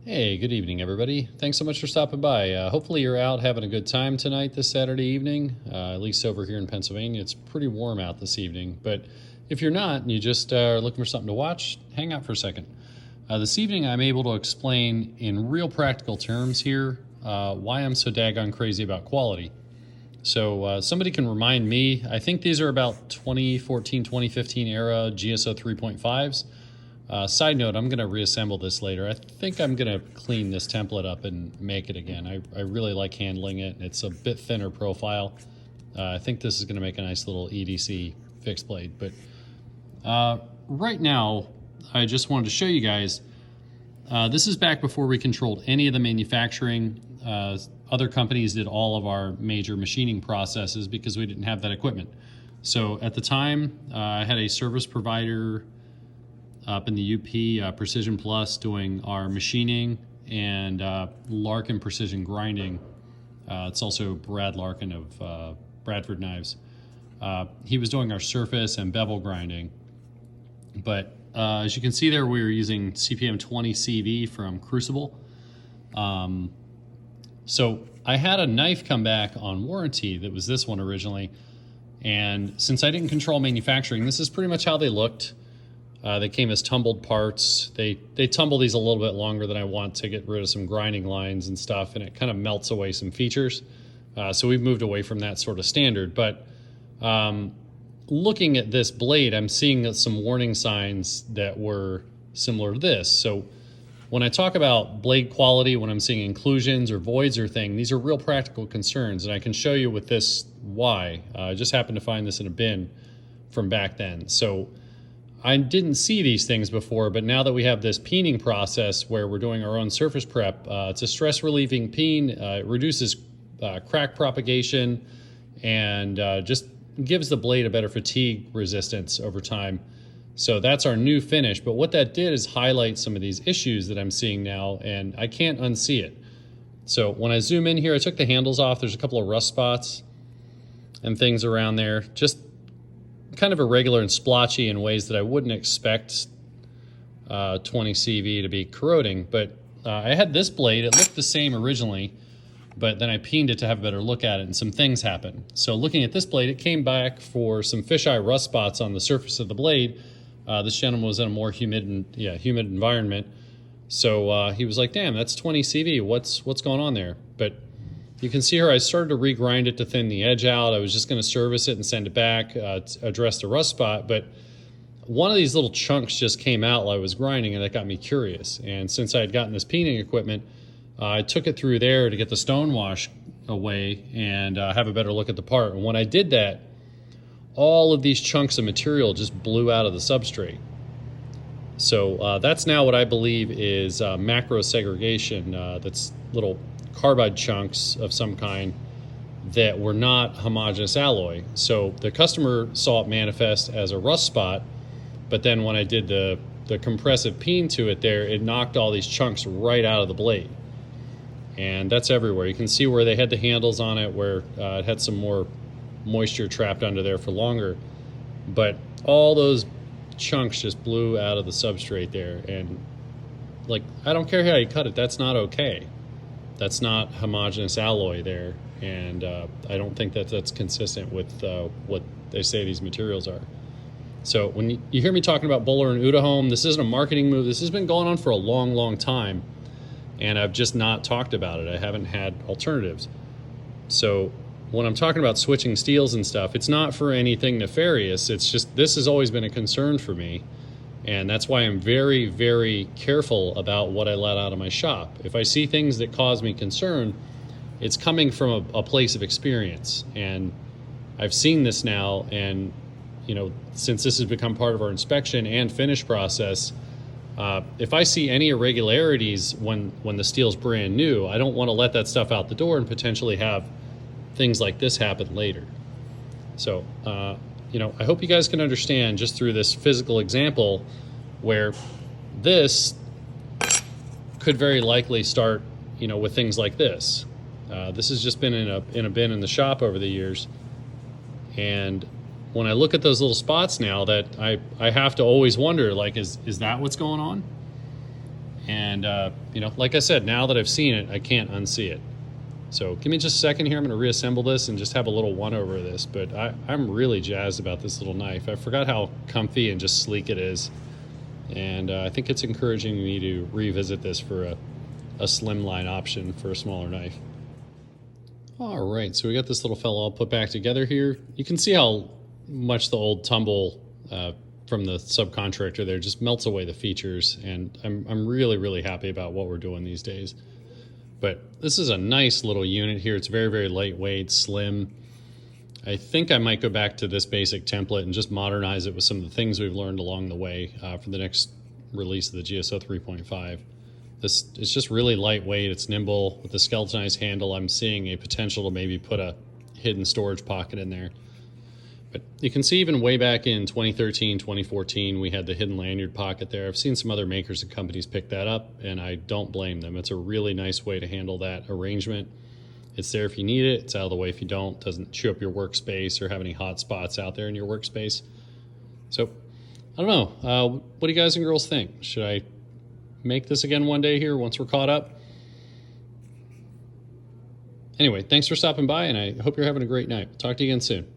Hey, good evening, everybody. Thanks so much for stopping by. Hopefully you're out having a good time tonight this Saturday evening, at least over here in Pennsylvania. It's pretty warm out this evening, but if you're not and you just are looking for something to watch, hang out for a second. This evening I'm able to explain in real practical terms here why I'm so daggone crazy about quality. So somebody can remind me, I think these are about 2014, 2015 era GSO 3.5s. Side note, I'm going to reassemble this later. I think I'm going to clean this template up and make it again. I really like handling it. It's a bit thinner profile. I think this is going to make a nice little EDC fixed blade. But right now, I just wanted to show you guys, this is back before we controlled any of the manufacturing. Other companies did all of our major machining processes because we didn't have that equipment. So at the time, I had a service provider up in the UP, Precision Plus, doing our machining, and Larkin Precision Grinding. It's also Brad Larkin of Bradford Knives. He was doing our surface and bevel grinding. But as you can see there, we were using CPM 20 CV from Crucible. So I had a knife come back on warranty that was this one originally. And since I didn't control manufacturing, this is pretty much how they looked. They came as tumbled parts. They tumble these a little bit longer than I want to get rid of some grinding lines and stuff, and it kind of melts away some features. So we've moved away from that sort of standard. But looking at this blade, I'm seeing some warning signs that were similar to this. So when I talk about blade quality, when I'm seeing inclusions or voids or things, these are real practical concerns, and I can show you with this why. I just happened to find this in a bin from back then. So I didn't see these things before, but now that we have this peening process where we're doing our own surface prep, it's a stress-relieving peen. It reduces crack propagation and just gives the blade a better fatigue resistance over time. So that's our new finish. But what that did is highlight some of these issues that I'm seeing now, and I can't unsee it. So when I zoom in here, I took the handles off. There's a couple of rust spots and things around there. Just kind of irregular and splotchy in ways that I wouldn't expect 20 CV to be corroding. But I had this blade. It looked the same originally, but then I peened it to have a better look at it, and some things happened. So looking at this blade, it came back for some fisheye rust spots on the surface of the blade. This gentleman was in a more humid environment. So he was like, damn, that's 20 CV. What's going on there? But you can see here I started to regrind it to thin the edge out. I was just going to service it and send it back to address the rust spot. But one of these little chunks just came out while I was grinding, and that got me curious. And since I had gotten this peening equipment, I took it through there to get the stone wash away and have a better look at the part. And when I did that, all of these chunks of material just blew out of the substrate. So that's now what I believe is macro segregation. That's little carbide chunks of some kind that were not homogeneous alloy. So the customer saw it manifest as a rust spot, but then when I did the compressive peen to it there, it knocked all these chunks right out of the blade. And that's everywhere. You can see where they had the handles on it, where it had some more moisture trapped under there for longer. But all those chunks just blew out of the substrate there. And like, I don't care how you cut it, that's not okay. That's not homogeneous alloy there, and I don't think that that's consistent with what they say these materials are. So when you hear me talking about Böhler and uhhh, this isn't a marketing move. This has been going on for a long, long time, and I've just not talked about it. I haven't had alternatives. So when I'm talking about switching steels and stuff, it's not for anything nefarious. It's just this has always been a concern for me. And that's why I'm very, very careful about what I let out of my shop. If I see things that cause me concern, it's coming from a place of experience. And I've seen this now, and since this has become part of our inspection and finish process, if I see any irregularities when the steel's brand new, I don't want to let that stuff out the door and potentially have things like this happen later. So I hope you guys can understand just through this physical example where this could very likely start, with things like this. This has just been in a bin in the shop over the years. And when I look at those little spots now, that I have to always wonder, like, is that what's going on? And, you know, like I said, now that I've seen it, I can't unsee it. So give me just a second here. I'm going to reassemble this and just have a little one over this. But I'm really jazzed about this little knife. I forgot how comfy and just sleek it is. And I think it's encouraging me to revisit this for a slimline option for a smaller knife. All right, so we got this little fella all put back together here. You can see how much the old tumble from the subcontractor there just melts away the features. And I'm really, really happy about what we're doing these days. But this is a nice little unit here. It's very, very lightweight, slim. I think I might go back to this basic template and just modernize it with some of the things we've learned along the way for the next release of the GSO 3.5. It's just really lightweight. It's nimble. With the skeletonized handle, I'm seeing a potential to maybe put a hidden storage pocket in there. But you can see even way back in 2013, 2014, we had the hidden lanyard pocket there. I've seen some other makers and companies pick that up, and I don't blame them. It's a really nice way to handle that arrangement. It's there if you need it. It's out of the way if you don't. It doesn't chew up your workspace or have any hot spots out there in your workspace. So, I don't know. What do you guys and girls think? Should I make this again one day here once we're caught up? Anyway, thanks for stopping by, and I hope you're having a great night. Talk to you again soon.